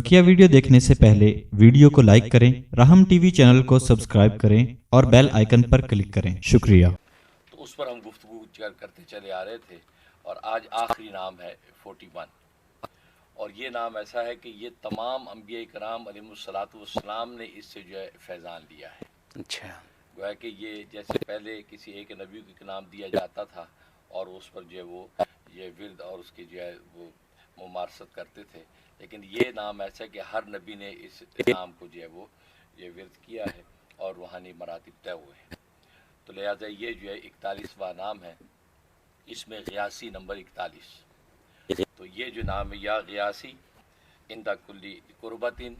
बकिया video देखने से पहले वीडियो को लाइक करें, राहम टीवी चैनल को सब्सक्राइब करें और बेल आइकन पर क्लिक करें। शुक्रिया। तो उस पर हम गुफ्तगू करते चले आ रहे थे और आज आखिरी नाम है 41। और ये नाम ऐसा है कि ये तमाम अंबिया कराम अलैहिमुस्सलातु वस्सलाम ने इससे जो है फैज़ान लिया है। अच्छा, गोया कि ये जैसे पहले किसी एक नबी को नाम दिया जाता था और उस पर जो है वो ये विरद और उसकी जो है वो मुमारसत करते थे, लेकिन ये नाम ऐसा है कि हर नबी ने इस नाम को जो है वो ये विरद किया है और रूहानी मरातिब तय हुए हैं। तो लिहाजा ये जो है 41वां नाम है, इसमें ग़ियासी नंबर 41। तो ये जो नाम है, या ग़ियासी इंदा कुल्ली कुर्बतिन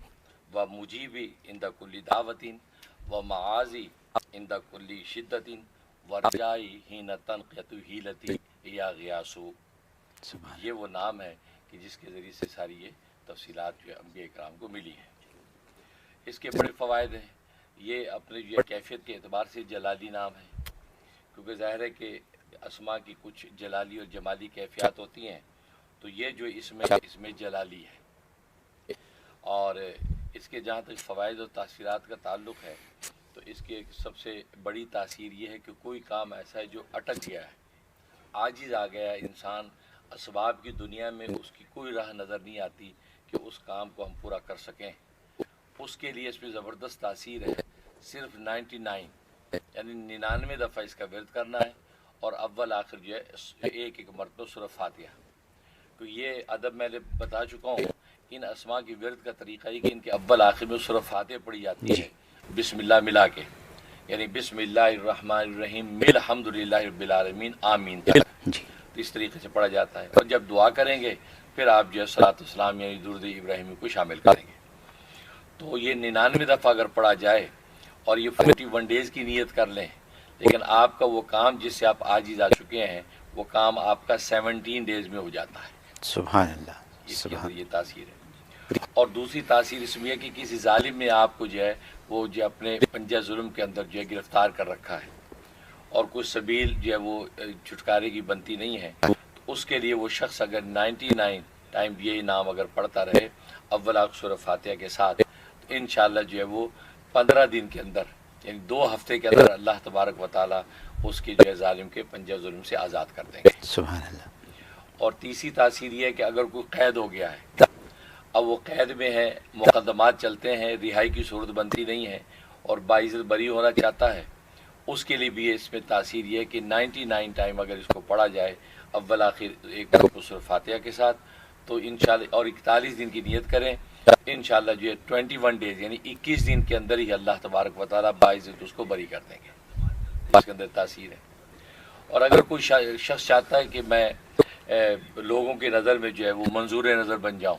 व मुजीबी इंदा कुल्ली दावतिन व माजी इंदा कुल्ली शिद्दतिन व रजाई हीन तनक़तु हीलती या ग़ियासु। ये वो नाम है कि जिसके ज़रिए से सारी ये तफसीलात जो है अंबिया इकराम को मिली है। इसके बड़े फ़वाइद हैं। ये अपने जो कैफियत के एतबार से जलाली नाम है, क्योंकि ज़ाहिर है कि अस्मा की कुछ जलाली और जमाली कैफियत होती हैं, तो ये जो इसमें जलाली है। और इसके जहाँ तक फ़वाइद और तासीरात का ताल्लुक़ है, तो इसकी सबसे बड़ी तासीर ये है कि कोई काम ऐसा है जो अटक गया है, आजिज़ आ गया है इंसान, असबाब की दुनिया में उसकी कोई राह नज़र नहीं आती कि उस काम को हम पूरा कर सकें, उसके लिए इसमें ज़बरदस्त तासीर है। सिर्फ 99 यानी 99 दफ़ा इसका विरद करना है और अव्वल आखिर जो है एक एक मरतबा सूरह फातिहा। तो ये अदब मैंने बता चुका हूँ। इन अस्मा की विरद का तरीक़ा ही कि इनके अव्वल आखिर में सूरह फातिहा पढ़ी जाती है बिस्मिल्लाह मिला के, यानी बिस्मिल्लाहिर्रहमानिर्रहीम मिल हम्दुलिल्लाहि रब्बिल आलमीन आमीन। तो इस तरीके से पढ़ा जाता है। और जब दुआ करेंगे फिर आप जो है सलात व सलाम यानी दुरूद इब्राहिमी को शामिल करेंगे। तो ये 99 दफ़ा अगर पढ़ा जाए और ये 41 डेज़ की नीयत कर लें, लेकिन आपका वो काम जिससे आप आजिज़ आ चुके हैं वो काम आपका 17 डेज़ में हो जाता है। सुभान अल्लाह। इसके अंदर ये तासीर है। और दूसरी तासीर इसमें है कि किसी जालिम ने आपको जो है वो जो अपने पंजा जुल्म के अंदर जो है गिरफ्तार कर रखा है और कुछ सबील जो है वो छुटकारे की बनती नहीं है, तो उसके लिए वो शख्स अगर 99 टाइम यही नाम अगर पढ़ता रहे अव्वल आखिर सूरह फातिहा के साथ, तो इंशाअल्लाह जो है वो 15 दिन के अंदर यानी 2 हफ्ते के अंदर अल्लाह तबारक व तआला उसके जो है जालिम के पंजा जुल्म से आज़ाद कर देंगे। सुभान अल्लाह। और तीसरी तासीर ये है कि अगर कोई कैद हो गया है, अब वो कैद में है, मुकदमात चलते हैं, रिहाई की सूरत बनती नहीं है और बाइज़्ज़त बरी होना चाहता है, उसके लिए भी इसमें तासीर ये है कि 99 टाइम अगर इसको पढ़ा जाए अव्वल आखिर एक बार सूरह फातिहा के साथ, तो इंशाअल्लाह और 41 दिन की नियत करें, इंशाअल्लाह जो है 21 डेज़ यानी 21 दिन के अंदर ही अल्लाह तबारक व तआला बाइज़्ज़त उसको बरी कर देंगे। इसके अंदर तासीर है। और अगर कोई शख्स चाहता है कि मैं लोगों की नज़र में जो है वो मंजूर नज़र बन जाऊँ,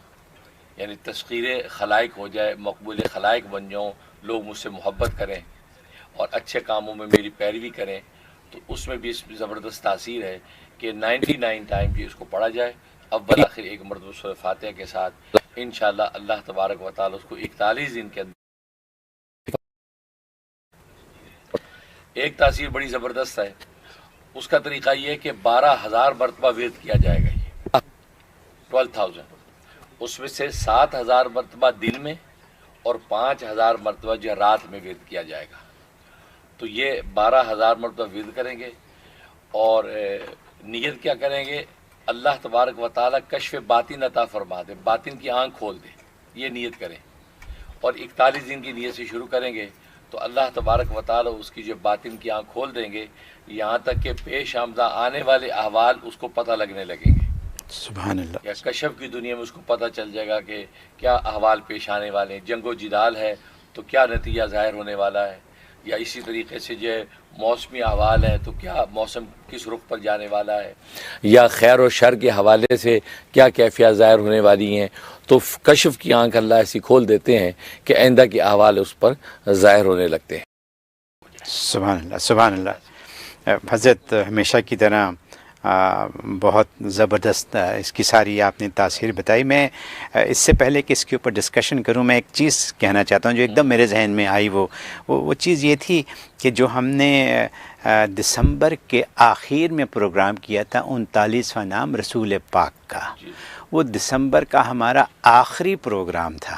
यानी तस्खीर खलाइक हो जाए, मकबूल खलाइक बन जाऊँ, लोग मुझसे मोहब्बत करें और अच्छे कामों में मेरी पैरवी करें, तो उसमें भी इसमें ज़बरदस्त तासीर है कि 99 टाइम भी इसको पढ़ा जाए अव्वल आखिर एक मरतबा सूरह फातिहा के साथ, इंशाअल्लाह अल्लाह तबारक व तआला उसको 41 दिन के अंदर। एक तासीर बड़ी ज़बरदस्त है, उसका तरीक़ा ये है कि 12,000 मरतबा विरद किया जाएगा। ये 12,000, उसमें से 7,000 मरतबा दिन में और 5,000 मरतबा जो रात में विरद किया जाएगा। तो ये 12,000 मरतबा विरद करेंगे और नियत क्या करेंगे, अल्लाह तबारक व तआला कश्फ बातिन अता फरमा दे, बातिन की आँख खोल दे, ये नियत करें। और 41 दिन की नियत से शुरू करेंगे तो अल्लाह तबारक व तआला उसकी जो बातिन की आँख खोल देंगे, यहाँ तक कि पेश आमदा आने वाले अहवाल उसको पता लगने लगेंगे। सुभान अल्लाह। या कशफ की दुनिया में उसको पता चल जाएगा कि क्या अहवाल पेश आने वाले हैं, जंगो जिदाल है तो क्या नतीजा ज़ाहिर होने वाला है, या इसी तरीके से जो है मौसमी अहवाल है तो क्या मौसम किस रुख पर जाने वाला है, या खैर और शर के हवाले से क्या कैफियत ज़ाहिर होने वाली हैं। तो कशफ की आँख अल्लाह ऐसी खोल देते हैं कि आइंदा के अहवाल उस पर ज़ाहिर होने लगते हैं। सुभान अल्लाह, सुभान अल्लाह। हज़रत हमेशा की तरह बहुत ज़बरदस्त इसकी सारी आपने तासीर बताई। मैं इससे पहले कि इसके ऊपर डिस्कशन करूं, मैं एक चीज़ कहना चाहता हूं जो एकदम मेरे जहन में आई। वो चीज़ ये थी कि जो हमने दिसंबर के आखिर में प्रोग्राम किया था 39वां नाम रसूल पाक का, وہ دسمبر کا ہمارا آخری پروگرام تھا،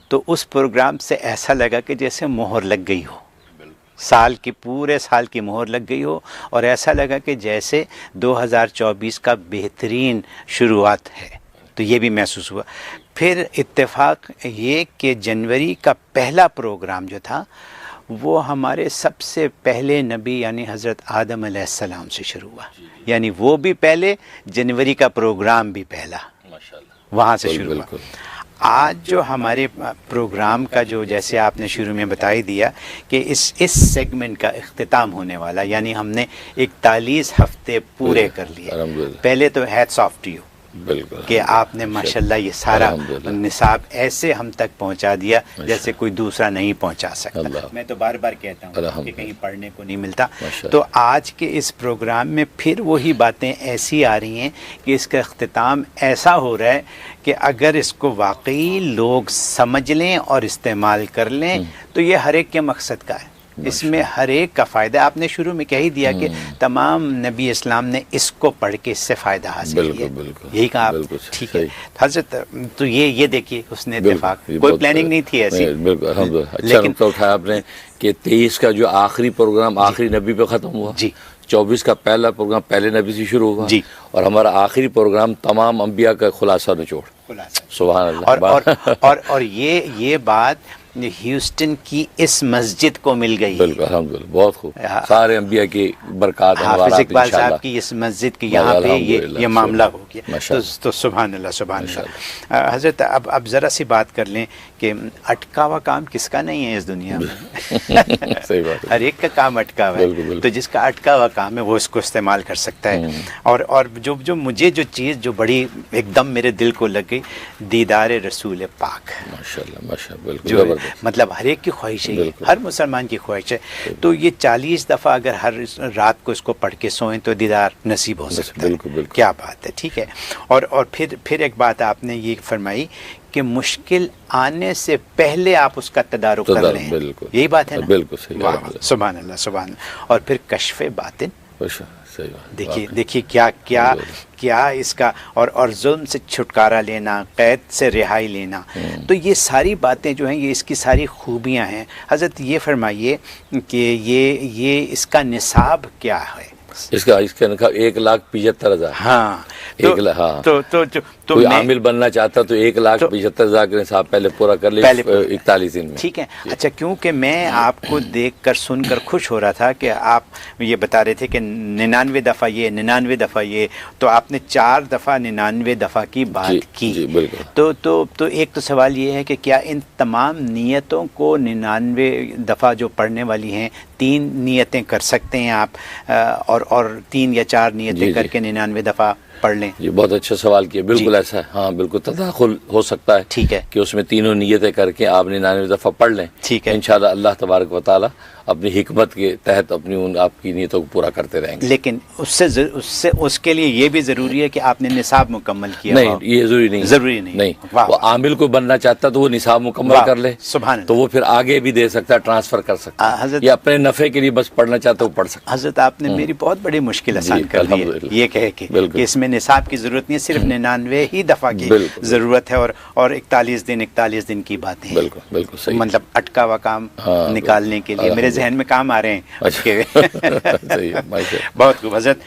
تو اس پروگرام سے ایسا لگا کہ جیسے مہر لگ گئی ہو، سال کی پورے سال کی مہر لگ گئی ہو، اور ایسا لگا کہ جیسے 2024 کا بہترین شروعات ہے، تو یہ بھی محسوس ہوا۔ پھر اتفاق یہ کہ جنوری کا پہلا پروگرام جو تھا وہ ہمارے سب سے پہلے نبی یعنی حضرت آدم علیہ السلام سے شروع ہوا، یعنی وہ بھی پہلے، جنوری کا پروگرام بھی پہلا وہاں سے شروع ہوا۔ آج جو ہمارے پروگرام کا جو جیسے آپ نے شروع میں بتا ہی دیا کہ اس سیگمنٹ کا اختتام ہونے والا، یعنی ہم نے 41 ہفتے پورے کر لیے۔ پہلے تو ہیٹس آف ٹو یو بالکل کہ آپ نے ماشاءاللہ یہ سارا نصاب ایسے ہم تک پہنچا دیا جیسے کوئی دوسرا نہیں پہنچا سکتا۔ میں تو بار بار کہتا ہوں کہ کہیں پڑھنے کو نہیں ملتا۔ تو آج کے اس پروگرام میں پھر وہی باتیں ایسی آ رہی ہیں کہ اس کا اختتام ایسا ہو رہا ہے کہ اگر اس کو واقعی لوگ سمجھ لیں اور استعمال کر لیں تو یہ ہر ایک کے مقصد کا ہے، اس میں ہر ایک کا فائدہ۔ آپ نے شروع میں کہہ ہی دیا کہ تمام نبی اسلام نے اس کو پڑھ کے اس سے فائدہ حاصل کیا، یہی کہا آپ، ٹھیک ہے حضرت۔ تو یہ دیکھیے اس نے اتفاق، کوئی پلاننگ نہیں تھی ایسی، بالکل الحمدللہ۔ اچھا نقطہ اٹھایا آپ نے کہ 23 کا جو آخری پروگرام آخری نبی پہ ختم ہوا، 24 کا پہلا پروگرام پہلے نبی سے شروع ہوا، اور ہمارا آخری پروگرام تمام انبیاء کا خلاصہ نچوڑ، سبحان اللہ۔ اور یہ بات ہیوسٹن کی اس مسجد کو مل گئی، بالکل الحمدللہ، بہت خوب، سارے انبیاء کی برکات، حافظ اقبال صاحب کی اس مسجد کی یہاں پہ یہ معاملہ ہو گیا، تو سبحان اللہ سبحان اللہ۔ حضرت اب ذرا سی بات کر لیں کہ اٹکا ہوا کام کس کا نہیں ہے اس دنیا میں، صحیح بات، ہر ایک کا کام اٹکا ہوا ہے، تو جس کا اٹکا ہوا کام ہے وہ اس کو استعمال کر سکتا ہے۔ اور جو مجھے جو چیز جو بڑی ایک دم میرے دل کو لگ گئی، دیدار رسول پاک، ماشاءاللہ ماشاءاللہ، بالکل مطلب ہر ایک کی خواہش ہے، ہر مسلمان کی خواہش ہے۔ تو یہ 40 دفعہ اگر ہر رات کو اس کو پڑھ کے سوئیں تو دیدار نصیب ہو سکتا ہے، کیا بات ہے، ٹھیک ہے۔ اور پھر ایک بات آپ نے یہ فرمائی کہ مشکل آنے سے پہلے آپ اس کا تدارک کر لیں، یہی بات ہے نا، بالکل صحیح، سبحان اللہ سبحان اللہ۔ اور پھر کشف باطن، دیکھیے دیکھیے کیا اس کا، اور ظلم سے چھٹکارا لینا، قید سے رہائی لینا، تو یہ ساری باتیں جو ہیں یہ اس کی ساری خوبیاں ہیں۔ حضرت یہ فرمائیے کہ یہ اس کا نصاب کیا ہے؟ اس کا 1,75,000۔ ہاں، تو کوئی عامل بننا چاہتا تو 1,75,000 کا نصاب پہلے پورا کر لے 41 دن میں، ٹھیک ہے۔ اچھا، کیونکہ میں آپ کو دیکھ کر سن کر خوش ہو رہا تھا کہ آپ یہ بتا رہے تھے کہ 99 دفعہ یہ 99 دفعہ یہ، تو آپ نے 4 دفعہ 99 دفعہ کی بات کی، تو ایک تو سوال یہ ہے کہ کیا ان تمام نیتوں کو 99 دفعہ جو پڑھنے والی ہیں 3 نیتیں کر سکتے ہیں آپ، اور 3 یا 4 نیتیں کر کے 99 دفعہ پڑھ لیں؟ یہ بہت اچھا سوال کیا، بالکل ایسا ہے، ہاں بالکل تداخل ہو سکتا ہے، ٹھیک ہے، کہ اس میں تینوں نیتیں کر کے آپ 99 دفعہ پڑھ لیں، ٹھیک ہے، انشاءاللہ اللہ تبارک و تعالی اپنی حکمت کے تحت اپنی ان آپ کی نیتوں کو پورا کرتے رہیں گے۔ لیکن اس کے لیے یہ بھی ضروری ہے کہ آپ نے نصاب مکمل کیا؟ نہیں، یہ ضروری نہیں، وہ عامل کو بننا چاہتا تو وہ نصاب مکمل کر لے، سبحان، تو وہ پھر آگے بھی دے سکتا ہے، ٹرانسفر کر سکتا ہے، یا اپنے نفع کے لیے بس پڑھنا چاہتا وہ پڑھ سکتا ہے۔ حضرت آپ نے میری بہت بڑی مشکل آسان کر دی ہے، یہ کہہ کے کہ اس میں نصاب کی ضرورت نہیں، صرف 99 ہی دفعہ کی ضرورت ہے، اور 41 دن کی باتیں، بالکل صحیح، مطلب اٹکا ہوا کام نکالنے کے لیے میرے ذہن میں کام آ رہے ہیں۔ بہت خوب حضرت۔